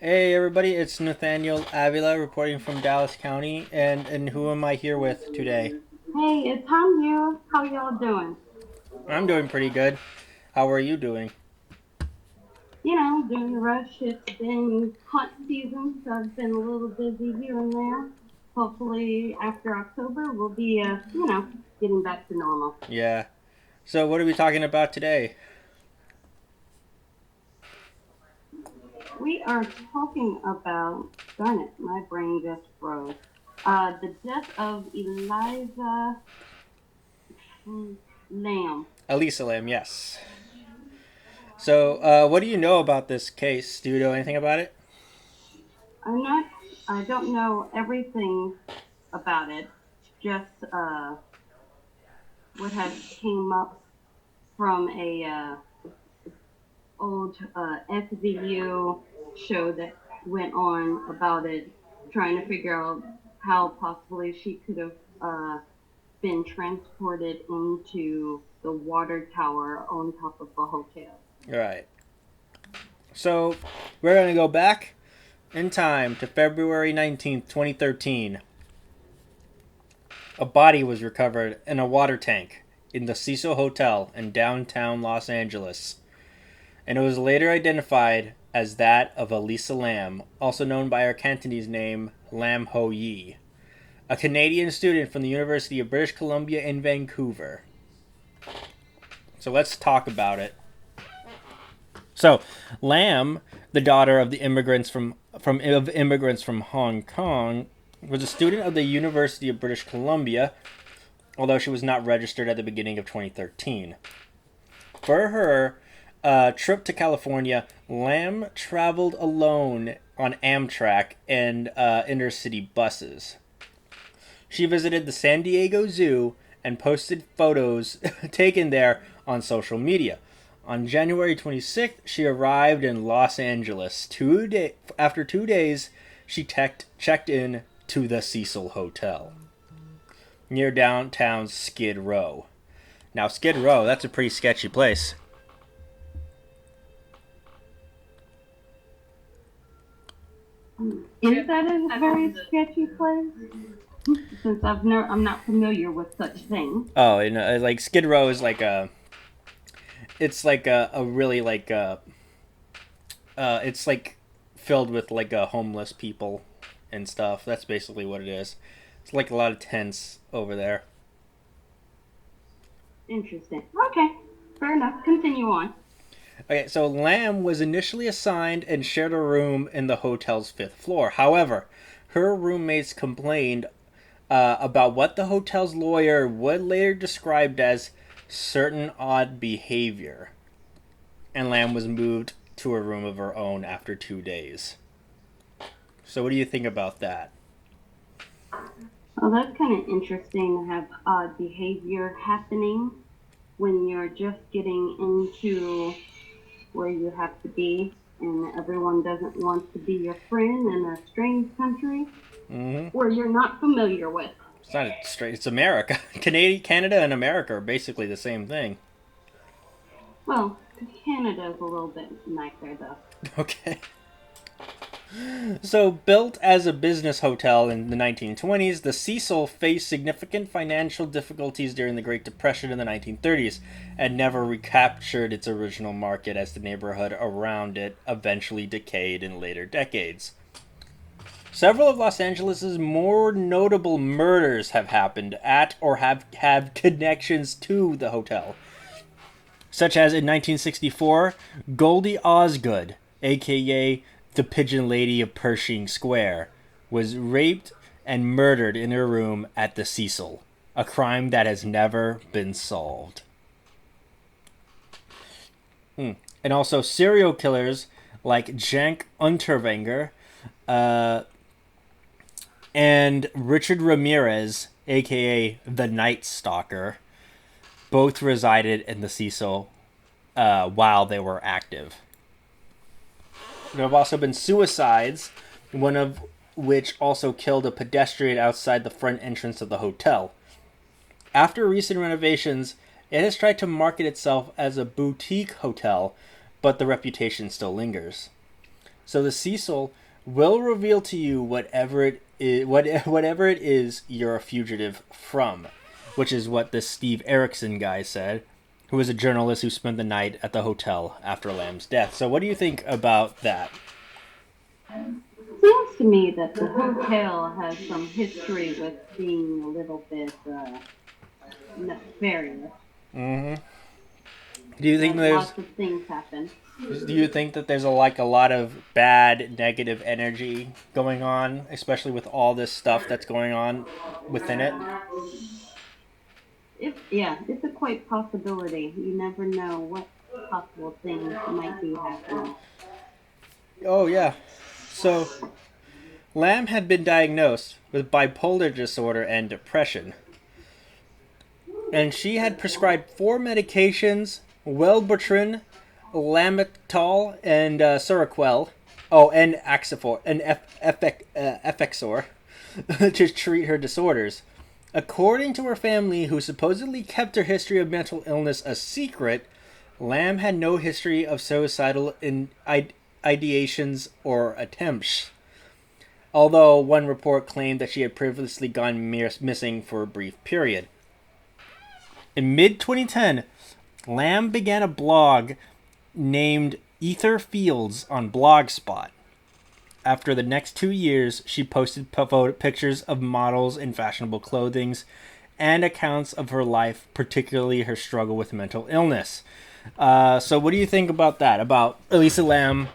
Hey everybody, it's Nathaniel Avila reporting from Dallas County, and who am I here with today? Hey, it's Tom here. How y'all doing? I'm doing pretty good. How are you doing? During the rush, it's been hunt season, so I've been a little busy here and there. Hopefully, after October, we'll be, getting back to normal. Yeah. So what are we talking about today? We are talking about, darn it, my brain just froze. The death of Eliza Lamb. Elisa Lam, yes. So, what do you know about this case? Do you know anything about it? I'm not, I don't know everything about it, just what has came up from a old SVU show that went on about it, trying to figure out how possibly she could have been transported into the water tower on top of a hotel. Right. So, we're going to go back in time to February 19th, 2013. A body was recovered in a water tank in the Cecil Hotel in downtown Los Angeles, and it was later identified as that of Elisa Lam, also known by her Cantonese name Lam Ho Yi, a Canadian student from the University of British Columbia in Vancouver. So let's talk about it. So, Lam, the daughter of the immigrants from Hong Kong, was a student of the University of British Columbia, although she was not registered at the beginning of 2013. For her trip to California, Lam traveled alone on Amtrak and intercity buses. She visited the San Diego Zoo and posted photos taken there on social media. On January 26th, she arrived in Los Angeles. After 2 days, she checked in to the Cecil Hotel near downtown Skid Row. Now, Skid Row, that's a pretty sketchy place. Is that a very sketchy place? Since I'm not familiar with such things. Oh, and like Skid Row is like it's like a really like it's like filled with like homeless people and stuff. That's basically what it is. It's like a lot of tents over there. Interesting. Okay, fair enough. Continue on. Okay, so Lamb was initially assigned and shared a room in the hotel's fifth floor. However, her roommates complained about what the hotel's lawyer would later describe as certain odd behavior, and Lamb was moved to a room of her own after 2 days. So, what do you think about that? Well, that's kind of interesting to have odd behavior happening when you're just getting into where you have to be, and everyone doesn't want to be your friend in a strange country Mm-hmm. where you're not familiar with. It's not straight. It's America. Canada, and America are basically the same thing. Well, Canada's a little bit nicer, though. Okay. So, built as a business hotel in the 1920s, the Cecil faced significant financial difficulties during the Great Depression in the 1930s and never recaptured its original market as the neighborhood around it eventually decayed in later decades. Several of Los Angeles' more notable murders have happened at or have connections to the hotel, such as in 1964, Goldie Osgood, aka the Pigeon Lady of Pershing Square, was raped and murdered in her room at the Cecil, a crime that has never been solved. And also, serial killers like Jank Unterwenger and Richard Ramirez, aka the Night Stalker, both resided in the Cecil while they were active. There have also been suicides, one of which also killed a pedestrian outside the front entrance of the hotel. After recent renovations, it has tried to market itself as a boutique hotel, but the reputation still lingers. So the Cecil will reveal to you whatever it is you're a fugitive from, which is what this Steve Erickson guy said, who was a journalist who spent the night at the hotel after Lamb's death. So what do you think about that? Seems to me that the hotel has some history with being a little bit nefarious. Mm-hmm. Do you think That there's lots of things happen. Do you think that there's a lot of bad negative energy going on, especially with all this stuff that's going on within it? It's a quite possibility. You never know what possible things might be happening. Oh yeah. So Lamb had been diagnosed with bipolar disorder and depression. And she had prescribed 4 medications: Wellbutrin, Lamictal, and Seroquel. Oh, and Axifor and Effexor to treat her disorders. According to her family, who supposedly kept her history of mental illness a secret, Lamb had no history of suicidal ideations or attempts. Although one report claimed that she had previously gone missing for a brief period. In mid-2010, Lamb began a blog named Ether Fields on Blogspot. After the next 2 years, she posted pictures of models in fashionable clothing and accounts of her life, particularly her struggle with mental illness. So what do you think about that? About Elisa Lam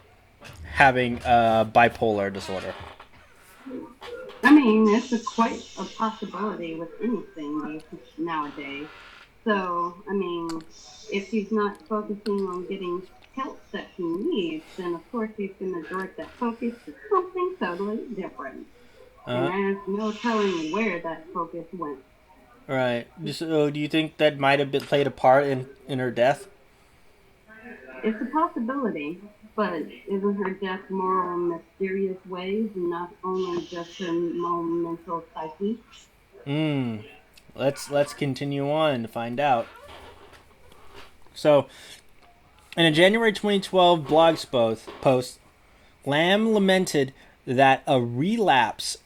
having bipolar disorder? I mean, it's quite a possibility with anything nowadays. So, I mean, if he's not focusing on getting help that he needs, then of course he's going to direct that focus to something totally different. And there's no telling where that focus went. Right. So, do you think that might have played a part in her death? It's a possibility, but isn't her death more on mysterious ways and not only just her mental psyche? Let's continue on to find out. So, in a January 2012 post, Lamb lamented that a relapse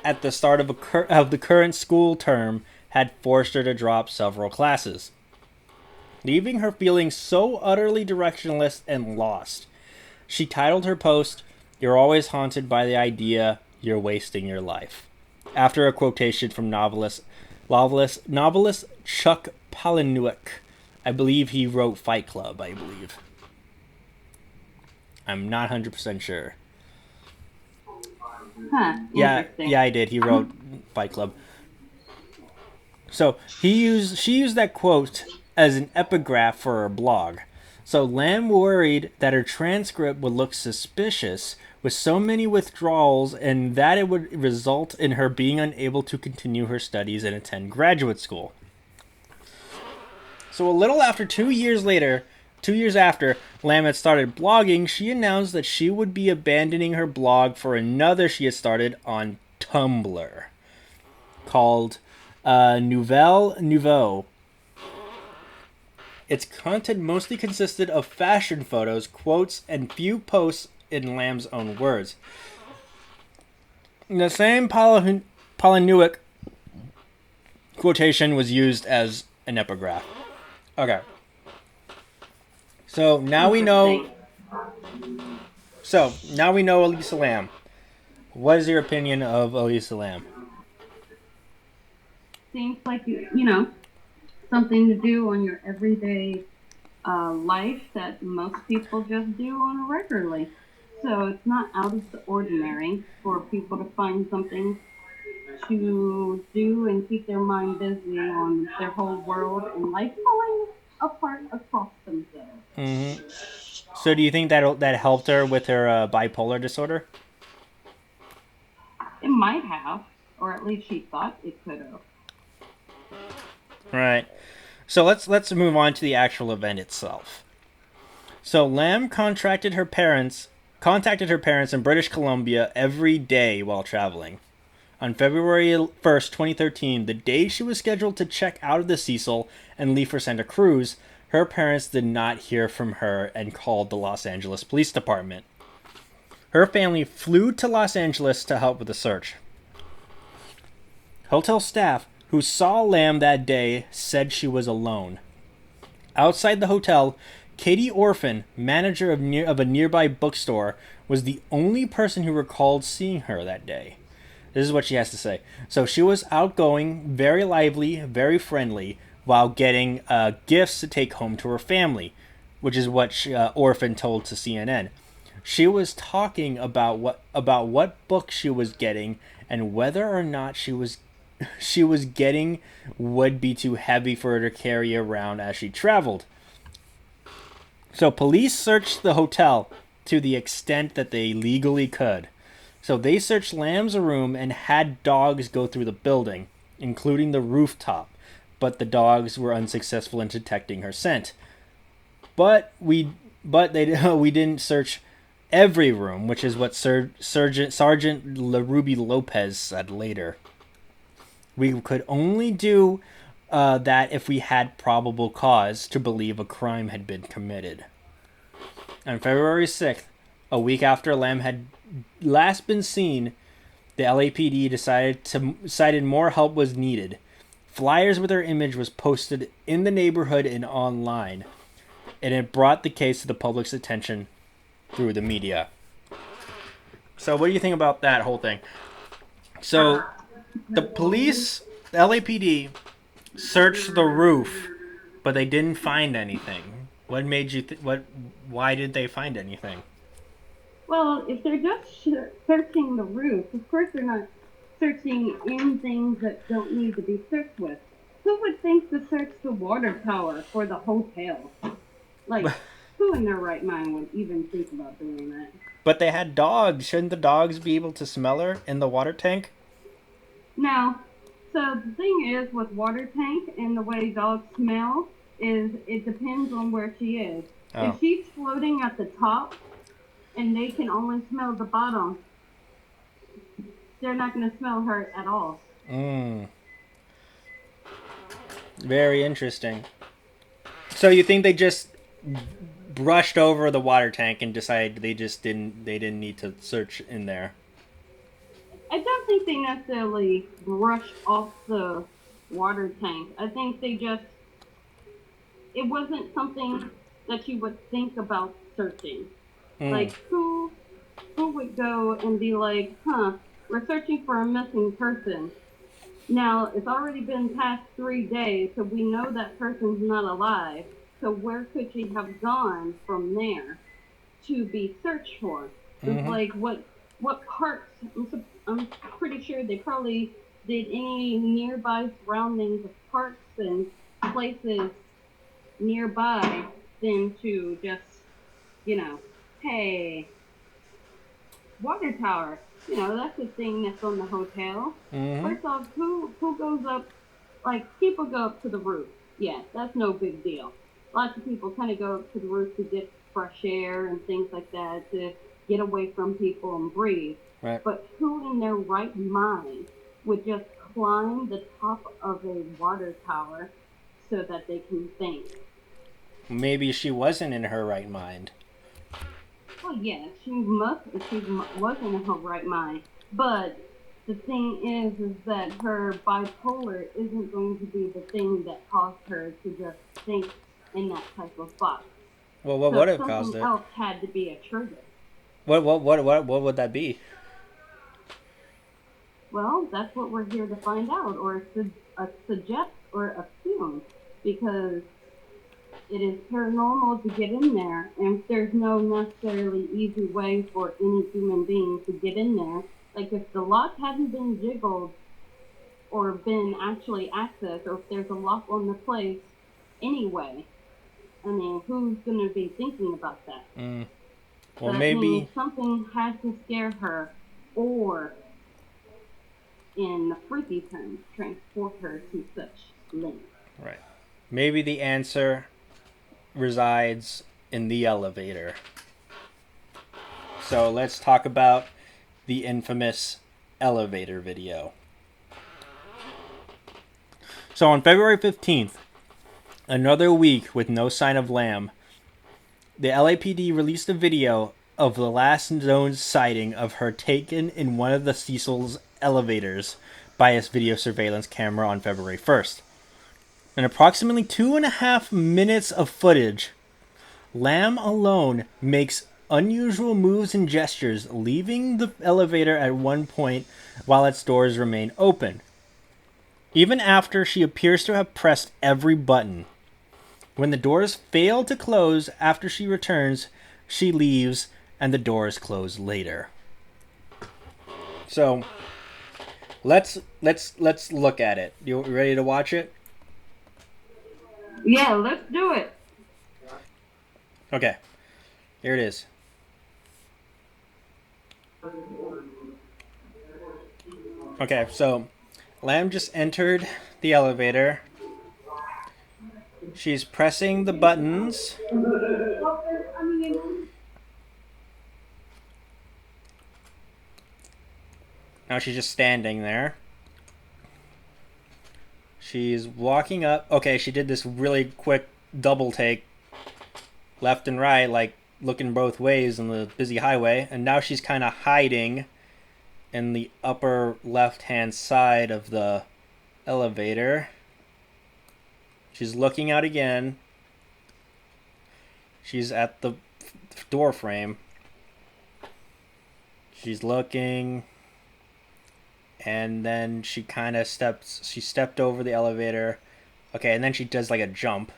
at the start of the current school term had forced her to drop several classes, leaving her feeling so utterly directionless and lost. She titled her post, "You're always haunted by the idea you're wasting your life," after a quotation from novelist Chuck Palahniuk. I believe he wrote Fight Club, I believe. I'm not 100% sure. Yeah, I did. He wrote Fight Club. So she used that quote as an epigraph for her blog. So Lamb worried that her transcript would look suspicious with so many withdrawals and that it would result in her being unable to continue her studies and attend graduate school. So a little after 2 years after Lamb had started blogging, she announced that she would be abandoning her blog for another she had started on Tumblr called Nouvelle Nouveau. Its content mostly consisted of fashion photos, quotes, and few posts in Lamb's own words. The same Palahniuk quotation was used as an epigraph. Okay. So now we know Elisa Lam. What is your opinion of Elisa Lam? Seems like something to do on your everyday life that most people just do on a regularly. So it's not out of the ordinary for people to find something to do and keep their mind busy on their whole world and life falling apart across themselves. Mm-hmm. So do you think that helped her with her bipolar disorder? It might have, or at least she thought it could have. Right. So let's move on to the actual event itself. So Lam contacted her parents in British Columbia every day while traveling. On February 1st, 2013, the day she was scheduled to check out of the Cecil and leave for Santa Cruz, her parents did not hear from her and called the Los Angeles Police Department. Her family flew to Los Angeles to help with the search. Hotel staff who saw Lam that day said she was alone. Outside the hotel, Katie Orphan, manager of a nearby bookstore, was the only person who recalled seeing her that day. This is what she has to say. So she was outgoing, very lively, very friendly, while getting gifts to take home to her family, which is what Orphan told to CNN. She was talking about what book she was getting and whether or not she was getting would be too heavy for her to carry around as she traveled. So police searched the hotel to the extent that they legally could. So they searched Lam's room and had dogs go through the building, including the rooftop, but the dogs were unsuccessful in detecting her scent. But we didn't search every room, which is what Sergeant LaRuby Lopez said later. We could only do that if we had probable cause to believe a crime had been committed. On February 6th, a week after Lam had last been seen, the LAPD decided more help was needed. Flyers with her image was posted in the neighborhood and online, and it brought the case to the public's attention through the media. So what do you think about that whole thing? So the police, the LAPD, searched the roof, but they didn't find anything. What made you why did they find anything? Well, if they're just searching the roof, of course they're not searching in things that don't need to be searched with. Who would think to search the water tower for the hotel? Like, who in their right mind would even think about doing that? But they had dogs. Shouldn't the dogs be able to smell her in the water tank? No. So the thing is with water tank and the way dogs smell is it depends on where she is. Oh. If she's floating at the top and they can only smell the bottom, they're not going to smell her at all. Very interesting. So you think they just brushed over the water tank and decided they didn't need to search in there? I don't think they necessarily brushed off the water tank. I think they just, it wasn't something that you would think about searching. Like, who would go and be like, we're searching for a missing person. Now, it's already been past 3 days, so we know that person's not alive. So where could she have gone from there to be searched for? It's like, what parks? I'm pretty sure they probably did any nearby surroundings of parks and places nearby than to just, hey, water tower. That's the thing that's on the hotel. First off, who goes up? Like, people go up to the roof. Yeah, that's no big deal. Lots of people kind of go up to the roof to get fresh air and things like that, to get away from people and breathe. Right. But who in their right mind would just climb the top of a water tower so that they can think? Maybe she wasn't in her right mind. Well, yeah, she was in her right mind. But the thing is that her bipolar isn't going to be the thing that caused her to just think in that type of box. Well, what would have caused it? Something else had to be a trigger. What would that be? Well, that's what we're here to find out, or suggest or assume, because it is paranormal to get in there, and there's no necessarily easy way for any human being to get in there. Like, if the lock hadn't been jiggled or been actually accessed, or if there's a lock on the place anyway, I mean, who's going to be thinking about that? Well, that maybe means something had to scare her, or in the freaky terms, transport her to such length. Right. Maybe the answer resides in the elevator. So let's talk about the infamous elevator video. So on February 15th, another week with no sign of Lam, the LAPD released a video of the last known sighting of her taken in one of the Cecil's elevators by its video surveillance camera on February 1st. In approximately 2.5 minutes of footage, Lam alone makes unusual moves and gestures, leaving the elevator at one point while its doors remain open. Even after she appears to have pressed every button. When the doors fail to close after she returns, she leaves and the doors close later. So let's look at it. You ready to watch it? Yeah, let's do it. Okay. Here it is. Okay, so Lam just entered the elevator. She's pressing the buttons. Now she's just standing there. She's walking up. Okay, she did this really quick double take, left and right, like looking both ways on the busy highway. And now she's kind of hiding in the upper left-hand side of the elevator. She's looking out again. She's at the door frame. She's looking. And then she kind of stepped over the elevator. Okay, and then she does like a jump.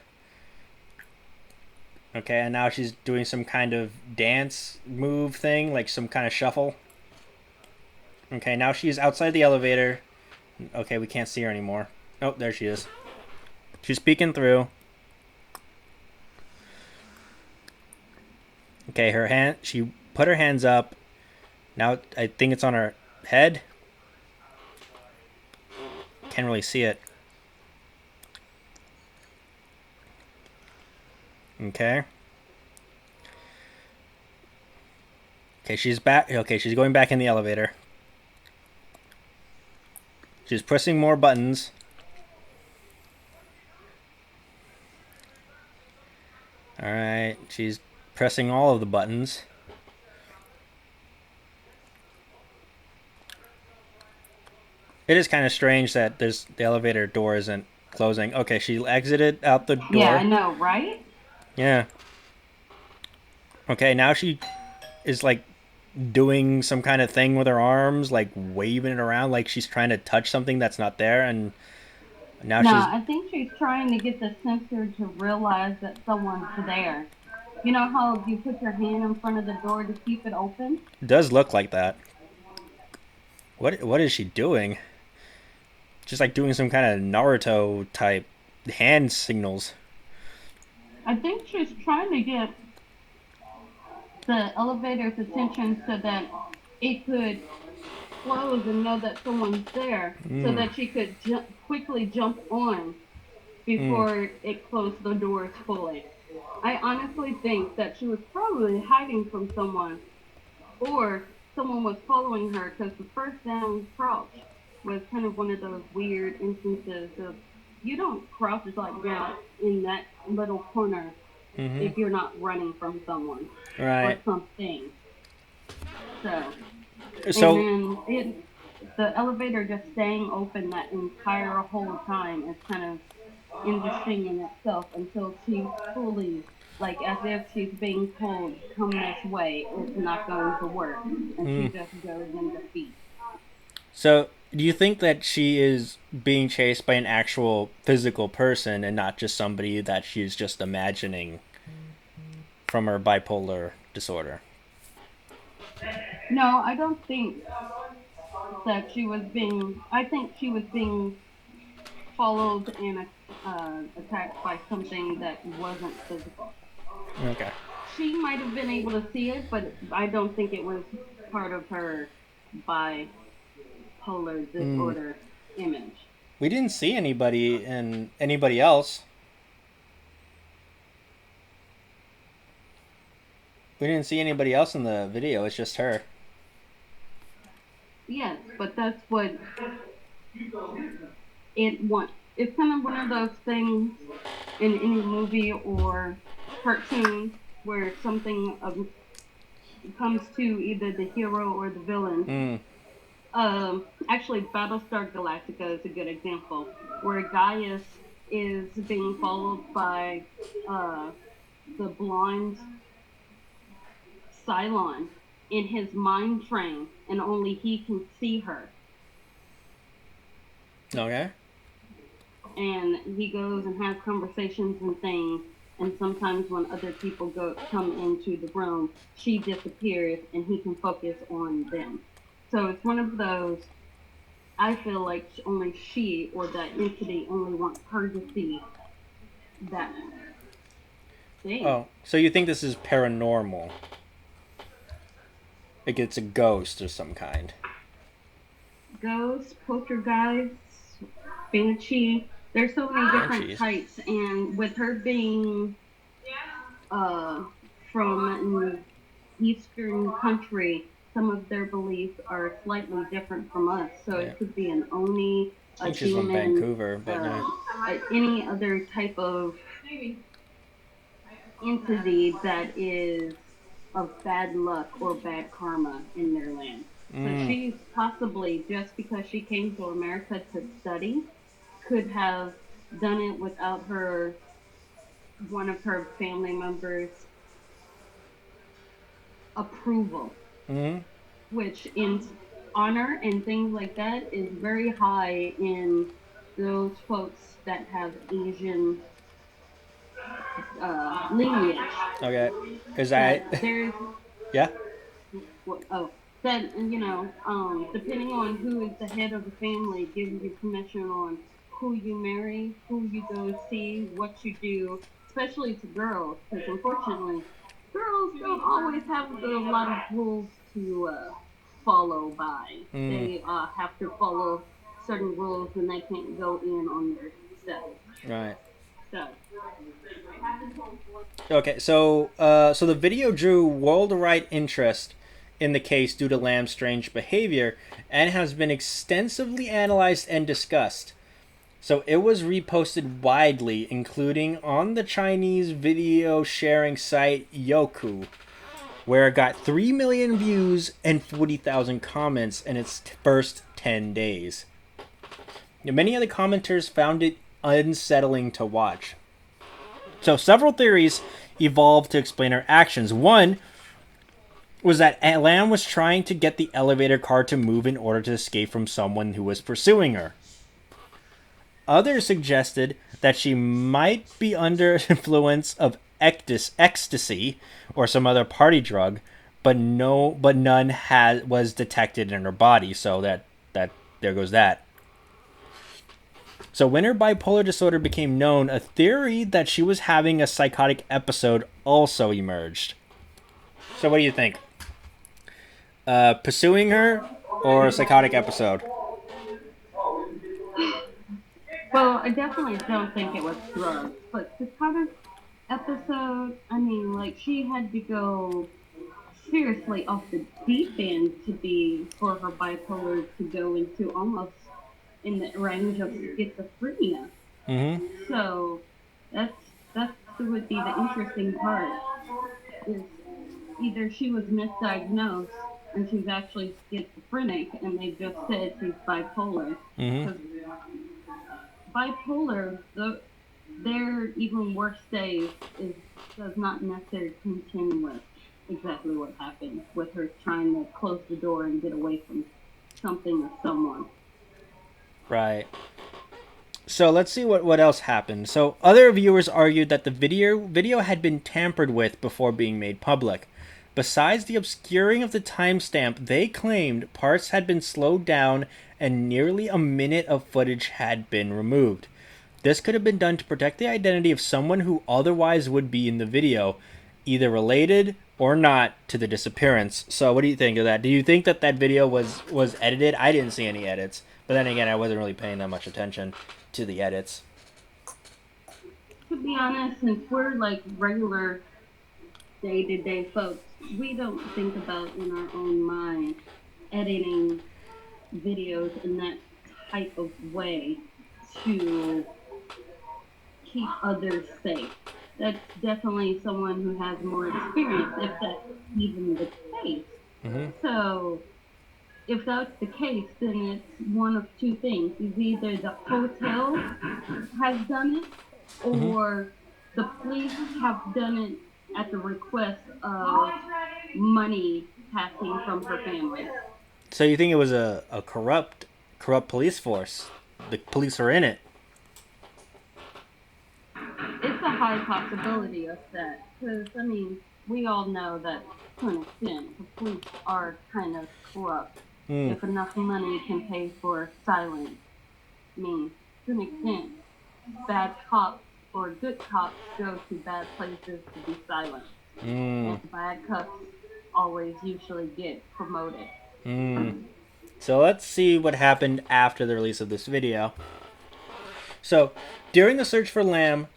Okay, and now she's doing some kind of dance move thing, like some kind of shuffle. Okay, now she's outside the elevator. Okay, we can't see her anymore. Oh, there she is. She's peeking through. Okay, she put her hands up. Now I think it's on her head. Can't really see it. Okay. Okay, she's back. Okay, she's going back in the elevator. She's pressing more buttons. Alright, she's pressing all of the buttons. It is kind of strange that the elevator door isn't closing. Okay, she exited out the door. Yeah, I know, right? Yeah. Okay, now she is like doing some kind of thing with her arms, like waving it around like she's trying to touch something that's not there, and now I think she's trying to get the sensor to realize that someone's there. You know how you put your hand in front of the door to keep it open? It does look like that. What is she doing? Just like doing some kind of Naruto type hand signals. I think she's trying to get the elevator's attention so that it could close and know that someone's there, so that she could quickly jump on before it closed the doors fully. I honestly think that she was probably hiding from someone, or someone was following her, because the first down crouch was kind of one of those weird instances of you don't crouch like that in that little corner if you're not running from someone or something. So and then the elevator just staying open that entire whole time is kind of interesting in itself until she fully, like as if she's being told, come this way, it's not going to work. And she just goes in defeat. So, do you think that she is being chased by an actual physical person and not just somebody that she's just imagining from her bipolar disorder? No, I don't think that she was being... I think she was being followed and attacked by something that wasn't physical. Okay. She might have been able to see it, but I don't think it was part of her bipolar disorder image. We didn't see anybody else. We didn't see anybody else in the video. It's just her. Yes, but that's what it wants. It's kind of one of those things in any movie or cartoon where something comes to either the hero or the villain. Mm. Actually, Battlestar Galactica is a good example, where Gaius is being followed by uh, the blonde Cylon in his mind frame, and only he can see her. Okay. And he goes and has conversations and things. And sometimes when other people come into the room, she disappears, and he can focus on them. So it's one of those. I feel like only she or that entity only wants her to see that thing. Oh, so you think this is paranormal? Like it's a ghost of some kind. Ghost, poltergeist, banshee. There's so many different Banshees. types, and with her being uh, from an eastern country, some of their beliefs are slightly different from us. So Yeah. it could be an oni, I a think she's from demon, Vancouver, but yeah. any other type of entity that is of bad luck or bad karma in their land. So Mm. she's possibly, just because she came to America to study, could have done it without one of her family members' approval, Mm. which in honor and things like that is very high in those folks that have Asian lineage. Okay. Is That that there's yeah? oh, that depending on who is the head of the family, gives you permission on who you marry, who you go see, what you do, especially to girls, because unfortunately, girls don't always have a lot of rules to follow by. Mm. They have to follow certain rules, and they can't go in on their stuff. Right. So, Okay, so the video drew worldwide interest in the case due to Lamb's strange behavior and has been extensively analyzed and discussed. So it was reposted widely, including on the Chinese video sharing site Youku, where it got 3 million views and 40,000 comments in its first 10 days. Many of the commenters found it unsettling to watch. So several theories evolved to explain her actions. One was that Lam was trying to get the elevator car to move in order to escape from someone who was pursuing her. Others suggested that she might be under influence of ecstasy or some other party drug, but none was detected in her body. So that there goes that. So when her bipolar disorder became known, a theory that she was having a psychotic episode also emerged. So what do you think? Pursuing her or a psychotic episode? well, I definitely don't think it was drugs, but the kind of episode, I mean, like she had to go seriously off the deep end to be for her bipolar to go into almost in the range of schizophrenia. Mm-hmm. So that's that would be the interesting part. Is either she was misdiagnosed and she's actually schizophrenic, and they just said she's bipolar. Mm-hmm. Because bipolar, their even worse days does not necessarily contend with exactly what happened with her trying to close the door and get away from something or someone. Right. So let's see what else happened. So other viewers argued that the video had been tampered with before being made public. Besides the obscuring of the timestamp, they claimed parts had been slowed down and nearly a minute of footage had been removed. This could have been done to protect the identity of someone who otherwise would be in the video, either related or not to the disappearance. So what do you think of that? Do you think that video was edited? I didn't see any edits. But then again, I wasn't really paying that much attention to the edits. To be honest, since we're like regular day-to-day folks, we don't think about in our own mind editing videos in that type of way to keep others safe. That's definitely someone who has more experience, if that's even the case. Mm-hmm. So if that's the case, then it's one of two things. It's either the hotel has done it, or the police have done it at the request of money passing from her family. So you think it was a corrupt police force? The police are in it. It's a high possibility of that, because I mean, we all know that to an extent the police are kind of corrupt. If enough money can pay for silence, I mean, to an extent, bad cops or good cops go to bad places to be silent, and bad cops always usually get promoted. So let's see what happened after the release of this video. So, during the search for Lam,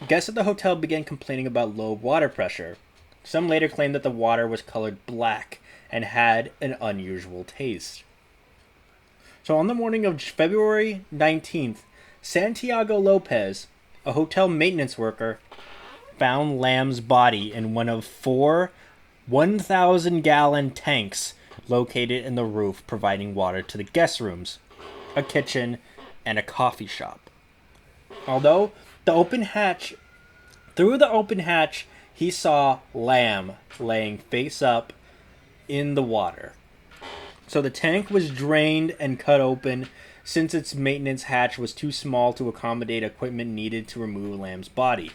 guests at the hotel began complaining about low water pressure. Some later claimed that the water was colored black and had an unusual taste. So on the morning of February 19th, Santiago Lopez, a hotel maintenance worker, found Lam's body in one of 4 1,000-gallon tanks located in the roof, providing water to the guest rooms, a kitchen, and a coffee shop. Although through the open hatch, he saw Lam laying face up in the water. So the tank was drained and cut open since its maintenance hatch was too small to accommodate equipment needed to remove Lam's body.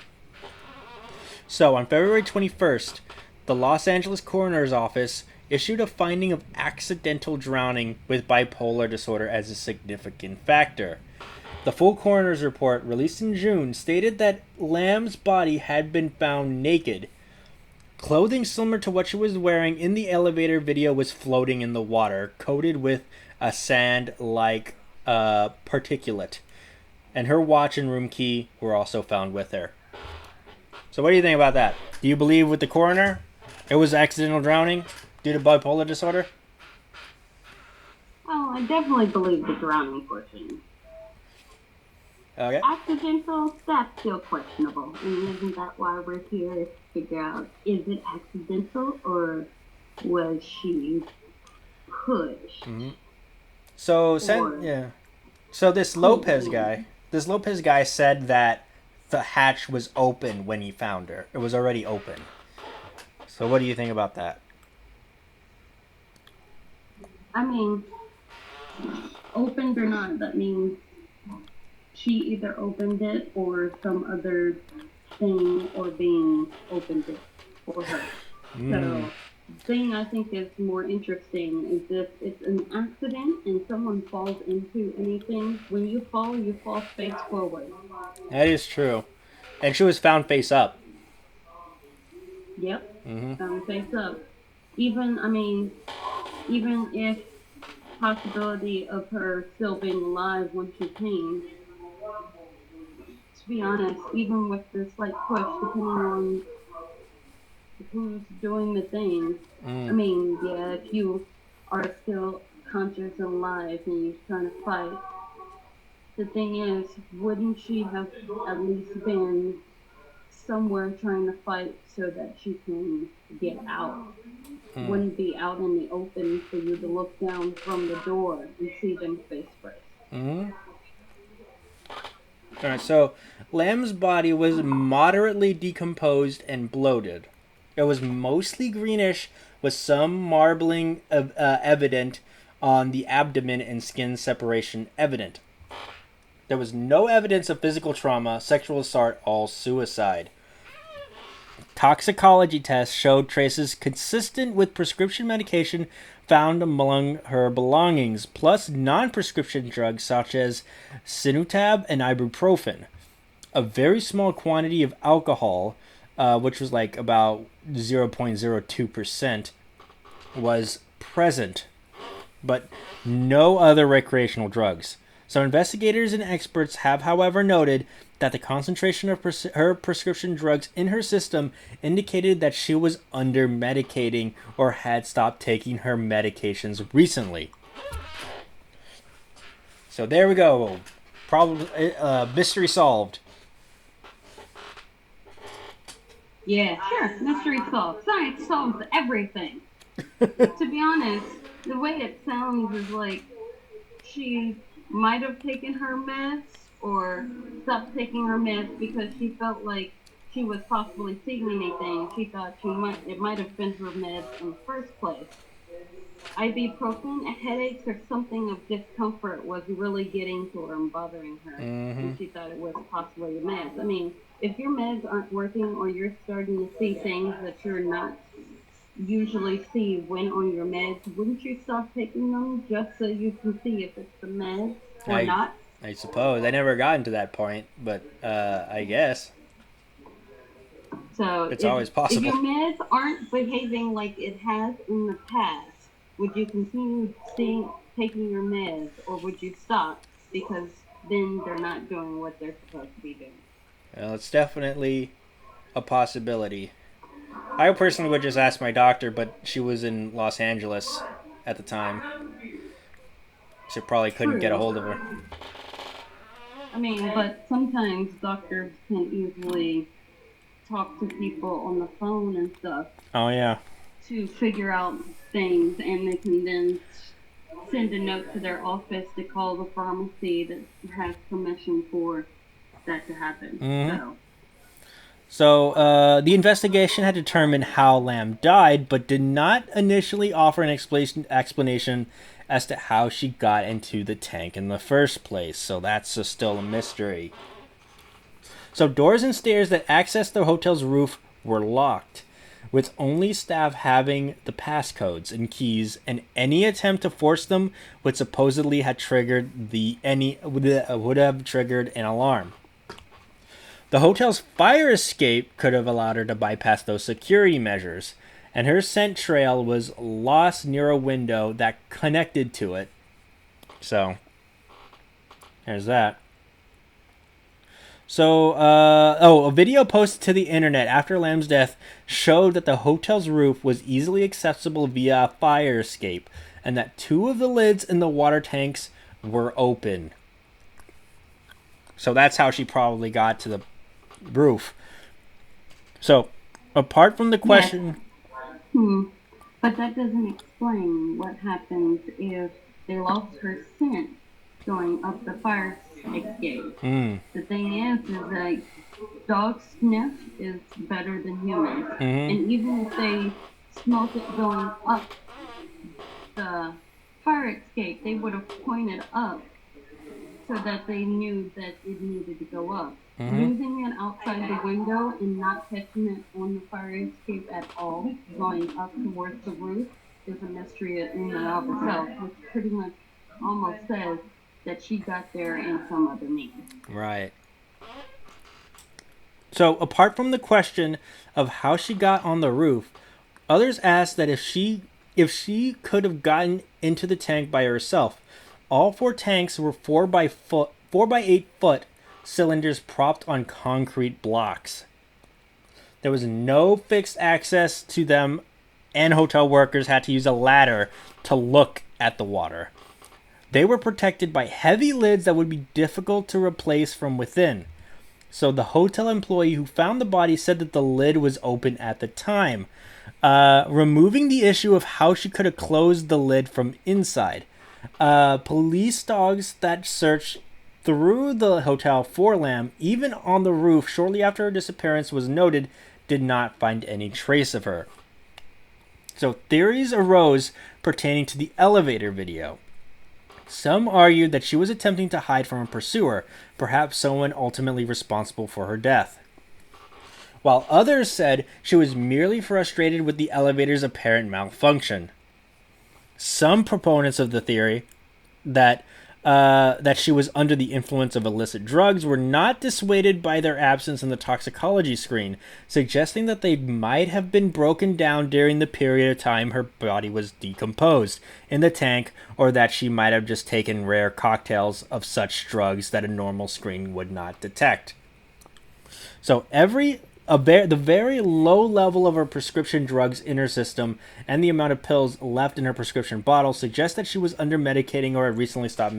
So on February 21st, the Los Angeles Coroner's Office issued a finding of accidental drowning with bipolar disorder as a significant factor. The full coroner's report, released in June, stated that Lam's body had been found naked. Clothing similar to what she was wearing in the elevator video was floating in the water, coated with a sand-like particulate. And her watch and room key were also found with her. So what do you think about that? Do you believe with the coroner it was accidental drowning due to bipolar disorder? Oh, I definitely believe the drowning portion. Okay. Accidental, that's still questionable. And isn't that why we're here, to figure out, is it accidental or was she pushed? Mm-hmm. So this Lopez guy said that the hatch was open when he found her. It was already open. So what do you think about that? I mean, opened or not, that means she either opened it or some other thing or being opened it for her. So, the thing I think is more interesting is if it's an accident and someone falls into anything, when you fall face forward. That is true. And she was found face up. Yep. Found face up. Even if possibility of her still being alive when she came, to be honest, even with this slight push, depending on who's doing the thing, I mean, yeah, if you are still conscious and alive and you're trying to fight, the thing is, wouldn't she have at least been somewhere trying to fight so that she can get out? Wouldn't be out in the open for you to look down from the door and see them face first. Alright, so Lam's body was moderately decomposed and bloated. It was mostly greenish, with some marbling evident on the abdomen and skin separation evident. There was no evidence of physical trauma, sexual assault, or suicide. Toxicology tests showed traces consistent with prescription medication found among her belongings, plus non-prescription drugs such as Sinutab and ibuprofen. A very small quantity of alcohol, which was like about 0.02%, was present, but no other recreational drugs. So investigators and experts have, however, noted that the concentration of her prescription drugs in her system indicated that she was under-medicating or had stopped taking her medications recently. So there we go. Mystery solved. Yeah, sure. Mystery solved. Science solves everything. To be honest, the way it sounds is like she might have taken her meds or stopped taking her meds because she felt like she was possibly seeing anything. She thought it might have been her meds in the first place. Ibuprofen, headaches, or something of discomfort was really getting to her and bothering her, Mm-hmm. and she thought it was possibly the meds. I mean, if your meds aren't working or you're starting to see things that you're not usually see when on your meds, wouldn't you stop taking them just so you can see if it's the meds or I not? I suppose I never gotten to that point, but I guess So it's if always if your possible. meds aren't behaving like it has in the past, would you continue taking your meds or would you stop because then they're not doing what they're supposed to be doing? Well, it's definitely a possibility. I personally would just ask my doctor, but she was in Los Angeles at the time, so probably couldn't get a True. hold of her. I mean, but sometimes doctors can easily talk to people on the phone and stuff Oh yeah. to figure out things, and they can then send a note to their office to call the pharmacy that has permission for that to happen. Mm-hmm. So, So the investigation had determined how Lamb died, but did not initially offer an explanation as to how she got into the tank in the first place. So that's still a mystery. So doors and stairs that access the hotel's roof were locked, with only staff having the passcodes and keys, and any attempt to force them would supposedly have triggered would have triggered an alarm. The hotel's fire escape could have allowed her to bypass those security measures, and her scent trail was lost near a window that connected to it. So, there's that. So, a video posted to the internet after Lamb's death showed that the hotel's roof was easily accessible via a fire escape, and that two of the lids in the water tanks were open. So that's how she probably got to the roof. So, apart from the yes. question, But that doesn't explain what happens if they lost her scent going up the fire escape. The thing is like dog sniff is better than humans, and even if they smelt it going up the fire escape, they would have pointed up so that they knew that it needed to go up. Losing it outside the window and not catching it on the fire escape at all, going up towards the roof, is a mystery in and of itself, which pretty much almost says that she got there in some other means. right. So, apart from the question of how she got on the roof, others asked that if she could have gotten into the tank by herself. All four tanks were 4 by 8 foot cylinders propped on concrete blocks. There was no fixed access to them, and hotel workers had to use a ladder to look at the water. They were protected by heavy lids that would be difficult to replace from within. So the hotel employee who found the body said that the lid was open at the time, removing the issue of how she could have closed the lid from inside. Police dogs that searched through the hotel for Lamb, even on the roof shortly after her disappearance was noted, did not find any trace of her. So theories arose pertaining to the elevator video. Some argued that she was attempting to hide from a pursuer, perhaps someone ultimately responsible for her death, while others said she was merely frustrated with the elevator's apparent malfunction. Some proponents of the theory that she was under the influence of illicit drugs were not dissuaded by their absence in the toxicology screen, suggesting that they might have been broken down during the period of time her body was decomposed in the tank, or that she might have just taken rare cocktails of such drugs that a normal screen would not detect. So the very low level of her prescription drugs in her system and the amount of pills left in her prescription bottle suggest that she was under medicating or had recently stopped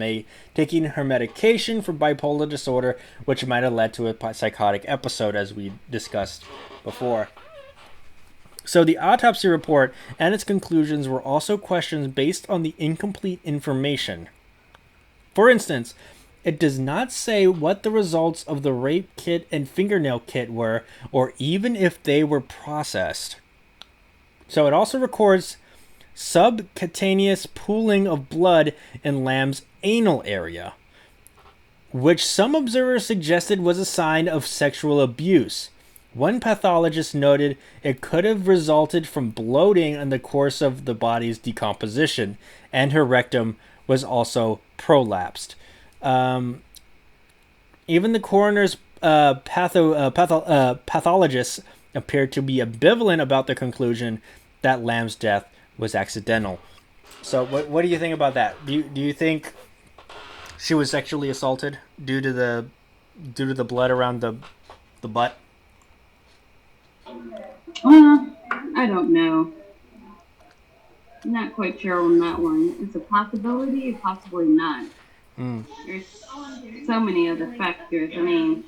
taking her medication for bipolar disorder, which might have led to a psychotic episode, as we discussed before. So the autopsy report and its conclusions were also questions based on the incomplete information. For instance, it does not say what the results of the rape kit and fingernail kit were, or even if they were processed. So it also records subcutaneous pooling of blood in Lam's anal area, which some observers suggested was a sign of sexual abuse. One pathologist noted it could have resulted from bloating in the course of the body's decomposition, and her rectum was also prolapsed. Even the coroner's pathologists appeared to be ambivalent about the conclusion that Lamb's death was accidental. So, what do you think about that? Do you think she was sexually assaulted due to the blood around the butt? I don't know. Not quite sure on that one. It's a possibility, possibly not. There's so many other factors. I mean,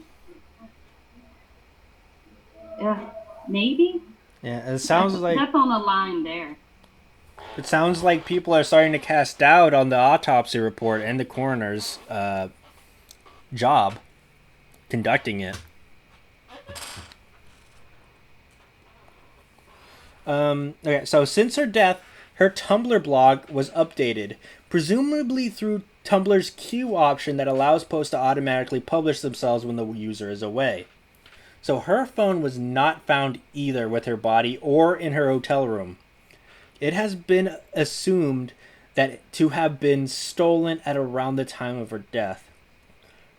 maybe. Yeah, it sounds like that's on the line there. It sounds like people are starting to cast doubt on the autopsy report and the coroner's job conducting it. Okay, so since her death, her Tumblr blog was updated, presumably through Tumblr's queue option that allows posts to automatically publish themselves when the user is away. So her phone was not found either with her body or in her hotel room. It has been assumed that to have been stolen at around the time of her death.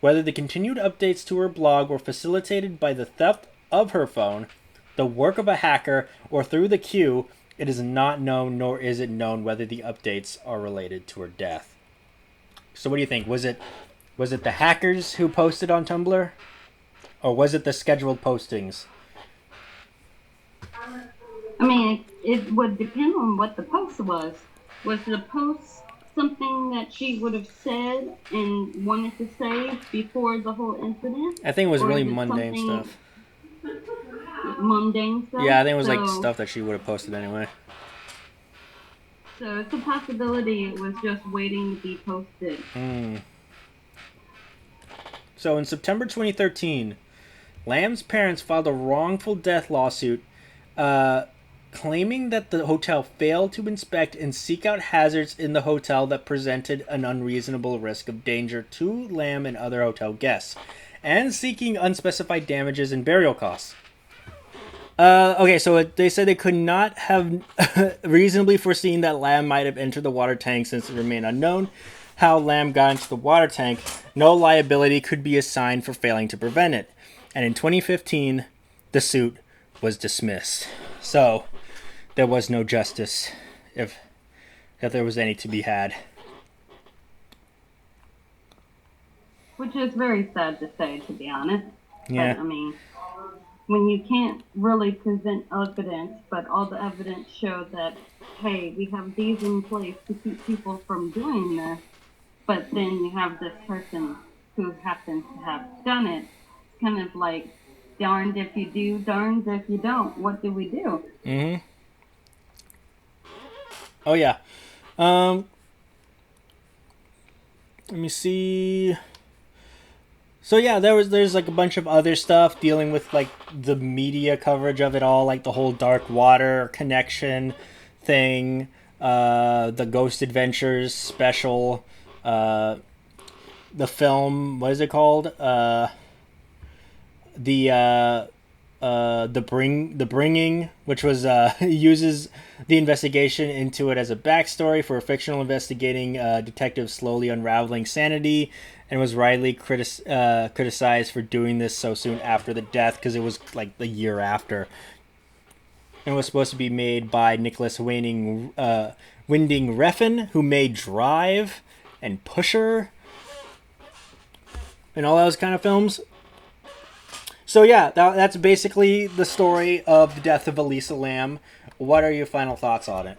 Whether the continued updates to her blog were facilitated by the theft of her phone, the work of a hacker, or through the queue, it is not known, nor is it known whether the updates are related to her death. So what do you think? Was it the hackers who posted on Tumblr? Or was it the scheduled postings? I mean, it would depend on what the post was. Was the post something that she would have said and wanted to say before the whole incident? I think it was really mundane stuff. Mundane stuff? Yeah, I think it was like stuff that she would have posted anyway. So it's a possibility it was just waiting to be posted. So in September 2013, Lamb's parents filed a wrongful death lawsuit claiming that the hotel failed to inspect and seek out hazards in the hotel that presented an unreasonable risk of danger to Lamb and other hotel guests, and seeking unspecified damages and burial costs. Okay, so they said they could not have reasonably foreseen that Lamb might have entered the water tank since it remained unknown how Lamb got into the water tank. No liability could be assigned for failing to prevent it. And in 2015, the suit was dismissed. So there was no justice if there was any to be had. Which is very sad to say, to be honest. Yeah. But, I mean, when you can't really present evidence, but all the evidence showed that, hey, we have these in place to keep people from doing this, but then you have this person who happens to have done it, it's kind of like, darned if you do, darned if you don't. What do we do? Mm-hmm. Oh, yeah. Let me see. So yeah, there's like a bunch of other stuff dealing with like the media coverage of it all, like the whole Dark Water connection thing, the Ghost Adventures special, the film, what is it called? The Bringing, which was uses the investigation into it as a backstory for a fictional investigating detective slowly unraveling sanity, and was rightly criticized for doing this so soon after the death because it was like the year after. And it was supposed to be made by Nicholas Winding Refn, who made Drive and Pusher and all those kind of films. So yeah, that's basically the story of the death of Elisa Lam. What are your final thoughts on it?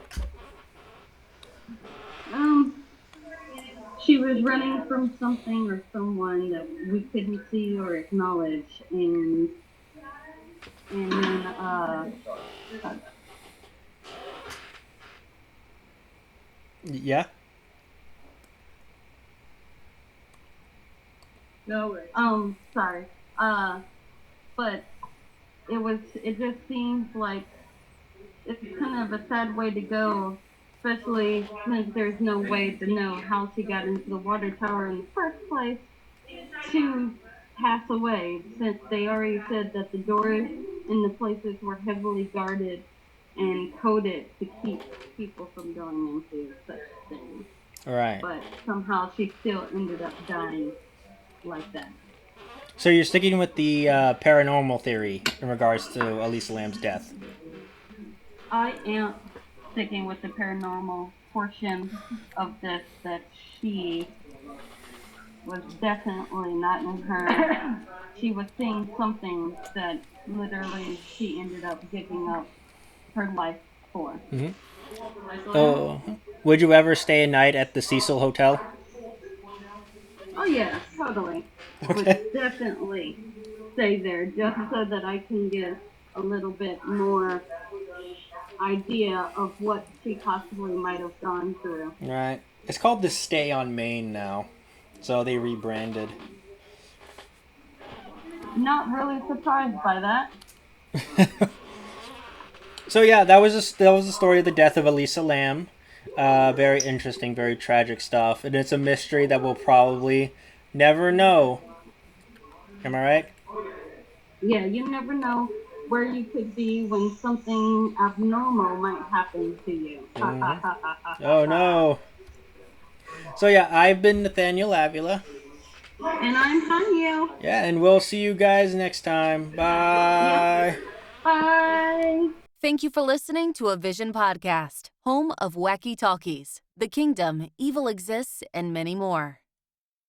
She was running from something or someone that we couldn't see or acknowledge, and then Yeah. No worries. Sorry. But it just seems like it's kind of a sad way to go, especially since there's no way to know how she got into the water tower in the first place to pass away, since they already said that the doors in the places were heavily guarded and coded to keep people from going into such things. All right. But somehow she still ended up dying like that. So you're sticking with the paranormal theory in regards to Elisa Lam's death. I am sticking with the paranormal portion of this, that she was definitely not in her. She was seeing something that literally she ended up giving up her life for. Oh, would you ever stay a night at the Cecil Hotel? Oh yeah, totally. Okay. Would definitely stay there just so that I can get a little bit more idea of what she possibly might have gone through. Right. It's called the Stay on Main now, so they rebranded. Not really surprised by that. So yeah, that was the story of the death of Elisa Lam. Very interesting, very tragic stuff, and it's a mystery that we'll probably never know. Am I right? Yeah, you never know where you could be when something abnormal might happen to you. Oh no. So yeah, I've been Nathaniel Avila. And I'm Hanya. Yeah, and we'll see you guys next time. Bye. Yep. Bye. Thank you for listening to a Vision podcast, home of wacky talkies, The Kingdom, Evil Exists, and many more.